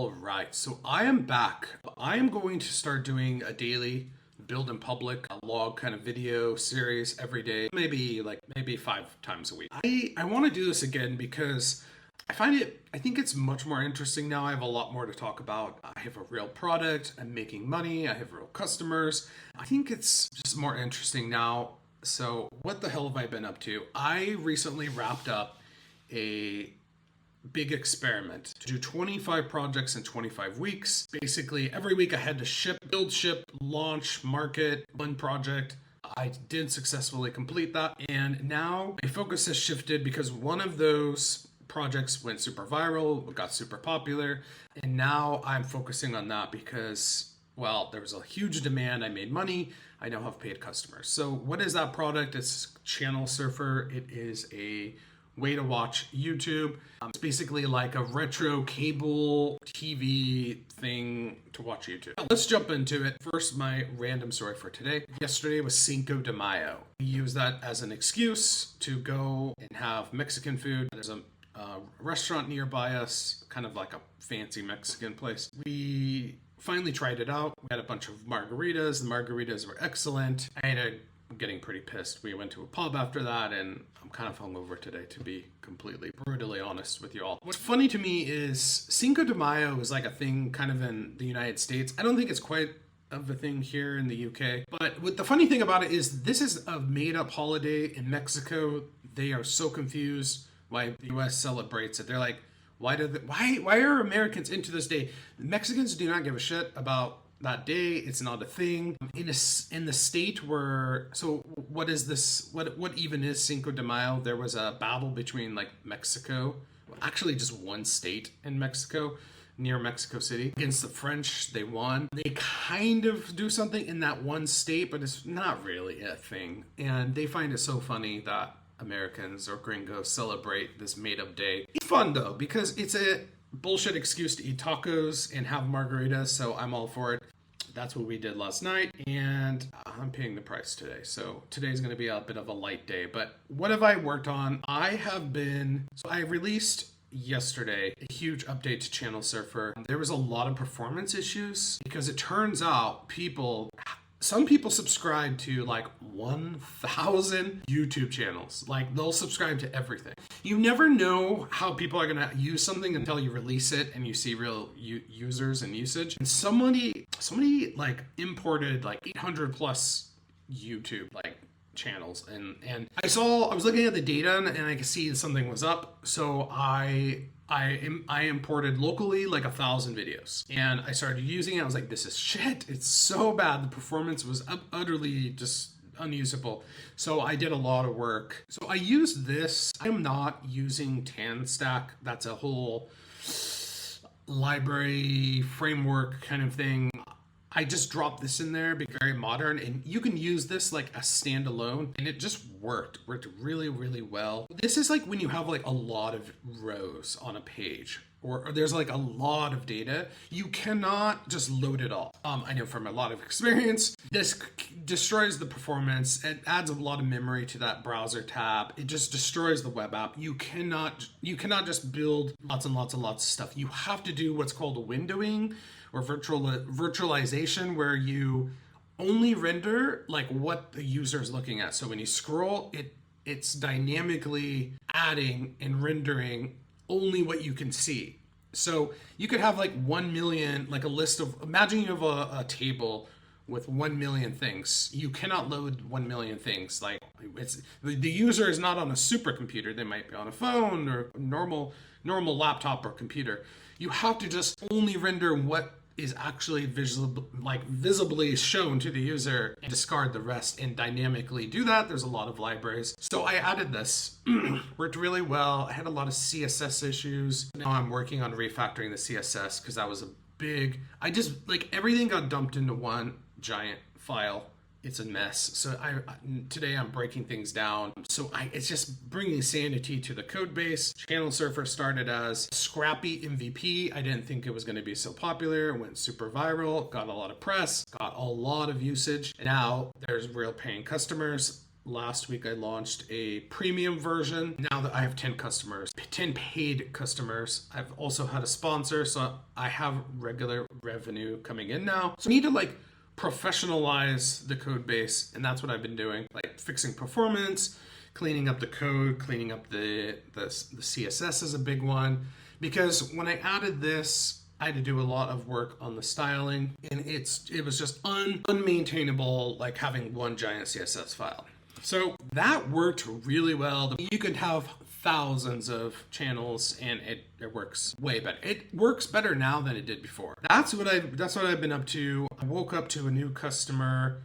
All right, so I am back. I am going to start doing a daily build in public a log kind of video series every day, maybe 5 times a week. I want to do this again because I think it's much more interesting now. I have a lot more to talk about. I have a real product, I'm making money, I have real customers. I think it's just more interesting now. So, what the hell have I been up to? I recently wrapped up a big experiment to do 25 projects in 25 weeks. Basically, every week I had to build, ship, launch, market one project. I did successfully complete that. And now my focus has shifted because one of those projects went super viral, got super popular. And now I'm focusing on that because, well, there was a huge demand. I made money. I now have paid customers. So what is that product? It's Channel Surfer. It is a way to watch YouTube. It's basically like a retro cable TV thing to watch YouTube. Let's jump into it. First, my random story for today. Yesterday was Cinco de Mayo. We use that as an excuse to go and have Mexican food. There's a restaurant nearby us, kind of like a fancy Mexican place. We finally tried it out. We had a bunch of margaritas. The margaritas were excellent. I'm getting pretty pissed. We went to a pub after that, and I'm kind of hungover today, to be completely brutally honest with you all. What's funny to me is Cinco de Mayo is like a thing kind of in the United States. I don't think it's quite of a thing here in the UK. But what the funny thing about it is this is a made-up holiday in Mexico. They are so confused why the US celebrates it. They're like, why are Americans into this day? Mexicans do not give a shit about that day. It's not a thing in the state where. So what is this? What even is Cinco de Mayo? There was a battle between like Mexico, actually just one state in Mexico, near Mexico City, against the French. They won. They kind of do something in that one state, but it's not really a thing. And they find it so funny that Americans or gringos celebrate this made-up day. It's fun though because it's a bullshit excuse to eat tacos and have margaritas, so I'm all for it. That's what we did last night, and I'm paying the price today. So today's going to be a bit of a light day. But what have I worked on? I released yesterday a huge update to Channel Surfer. There was a lot of performance issues because it turns out some people subscribe to like 1,000 YouTube channels. Like they'll subscribe to everything. You never know how people are going to use something until you release it and you see real users and usage. And somebody like imported like 800 plus YouTube like channels. And I was looking at the data and I could see something was up. So I imported locally like 1,000 videos and I started using it. I was like, this is shit. It's so bad. The performance was utterly just unusable. So I did a lot of work. So I used this. I'm not using TanStack. That's a whole library framework kind of thing. I just dropped this in there, be very modern, and you can use this like a standalone, and it just worked really, really well. This is like when you have like a lot of rows on a page, or there's like a lot of data, you cannot just load it all. I know from a lot of experience, this destroys the performance. It adds a lot of memory to that browser tab. It just destroys the web app. You cannot just build lots and lots and lots of stuff. You have to do what's called a windowing or virtualization, where you only render like what the user is looking at. So when you scroll, it's dynamically adding and rendering only what you can see. So you could have like 1 million, like a list of, imagine you have a table with 1 million things. You cannot load 1 million things. Like the user is not on a supercomputer. They might be on a phone or normal laptop or computer. You have to just only render what is actually visibly shown to the user and discard the rest and dynamically do that. There's a lot of libraries. So I added this. Worked really well. I had a lot of CSS issues. Now I'm working on refactoring the CSS because that was everything got dumped into one giant file. It's a mess. So today I'm breaking things down. So it's just bringing sanity to the code base. Channel Surfer started as scrappy MVP. I didn't think it was going to be so popular. It went super viral, got a lot of press, got a lot of usage. And now there's real paying customers. Last week I launched a premium version. Now that I have 10 customers, 10 paid customers, I've also had a sponsor, so I have regular revenue coming in now. So I need to like professionalize the code base, and that's what I've been doing, like fixing performance, cleaning up the code, cleaning up the CSS is a big one, because when I added this, I had to do a lot of work on the styling, and it was just unmaintainable, like having one giant CSS file. So that worked really well. You could have thousands of channels and it works way better. It works better now than it did before. That's what I've been up to. I woke up to a new customer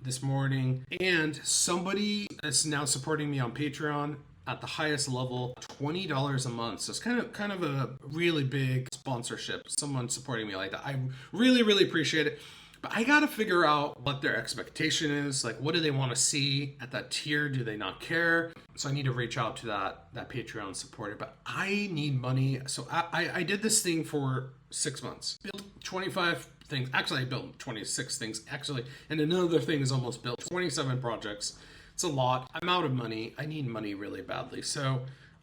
this morning, and somebody is now supporting me on Patreon at the highest level, $20 a month. So it's kind of a really big sponsorship. Someone supporting me like that. I really appreciate it. But I gotta figure out what their expectation is. Like, what do they want to see at that tier? Do they not care? So I need to reach out to that Patreon supporter. But I need money. So I did this thing for 6 months. Built 25 things. Actually, I built 26 things. Actually, and another thing is almost built 27 projects. It's a lot. I'm out of money. I need money really badly. So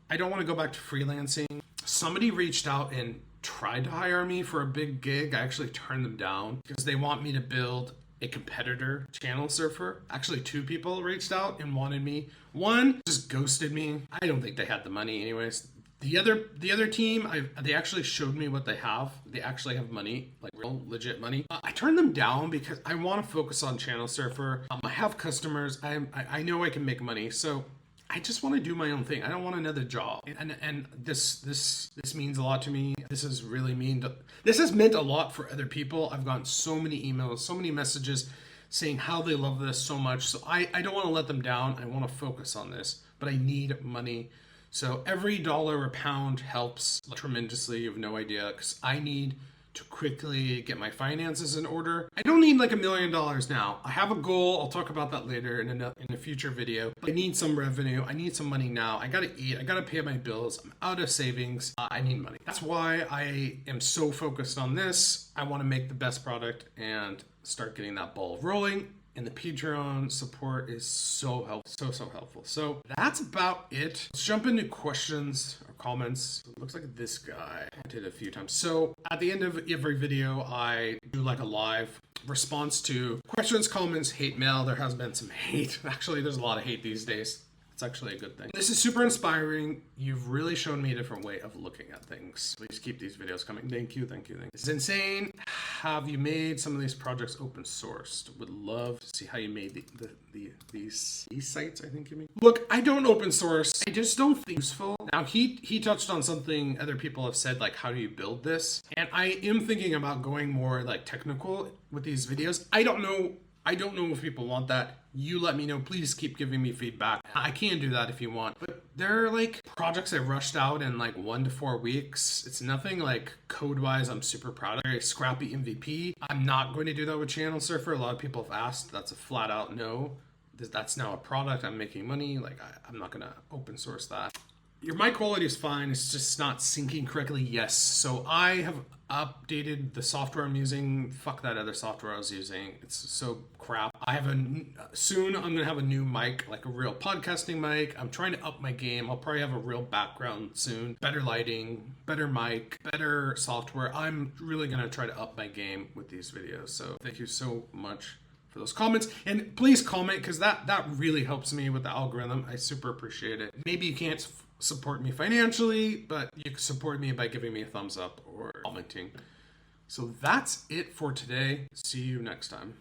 I don't want to go back to freelancing. Somebody reached out and tried to hire me for a big gig. I actually turned them down because they want me to build a competitor Channel Surfer. Actually, 2 people reached out and wanted me. One just ghosted me. I don't think they had the money anyways. The other team, they actually showed me what they have. They actually have money, like real legit money. I turned them down because I want to focus on Channel Surfer. I have customers. I know I can make money. So I just want to do my own thing. I don't want another job. And this means a lot to me. This has meant a lot for other people. I've gotten so many emails, so many messages saying how they love this so much. So I don't want to let them down. I want to focus on this, but I need money. So every dollar or pound helps tremendously. You have no idea, because I need to quickly get my finances in order. I don't need like $1 million now. I have a goal. I'll talk about that later in a future video. But I need some revenue. I need some money now. I gotta eat. I gotta pay my bills. I'm out of savings. I need money. That's why I am so focused on this. I want to make the best product and start getting that ball rolling. And the Patreon support is so helpful. So that's about it. Let's jump into questions or comments. It looks like this guy did a few times. So at the end of every video, I do like a live response to questions, comments, hate mail. There has been some hate. Actually, there's a lot of hate these days. It's actually a good thing. This is super inspiring. You've really shown me a different way of looking at things. Please keep these videos coming. Thank you. This is insane. Have you made some of these projects open sourced? Would love to see how you made these sites, I think you mean. Look, I don't open source. I just don't think it's useful. Now, he touched on something other people have said, like, how do you build this? And I am thinking about going more like technical with these videos. I don't know if people want that. You let me know. Please keep giving me feedback. I can do that if you want. But they're like projects I rushed out in like 1 to 4 weeks. It's nothing like code-wise I'm super proud of. Very scrappy MVP. I'm not going to do that with Channel Surfer. A lot of people have asked. That's a flat out no. That's now a product. I'm making money. Like I'm not going to open source that. Your mic quality is fine. It's just not syncing correctly. Yes. So I have updated the software I'm using. Fuck that other software I was using. It's so crap. Soon I'm gonna have a new mic, like a real podcasting mic. I'm trying to up my game. I'll probably have a real background soon. Better lighting, better mic, better software. I'm really gonna try to up my game with these videos. So thank you so much for those comments, and please comment, because that really helps me with the algorithm. I super appreciate it. Maybe you can't support me financially, but you can support me by giving me a thumbs up or commenting. So that's it for today. See you next time.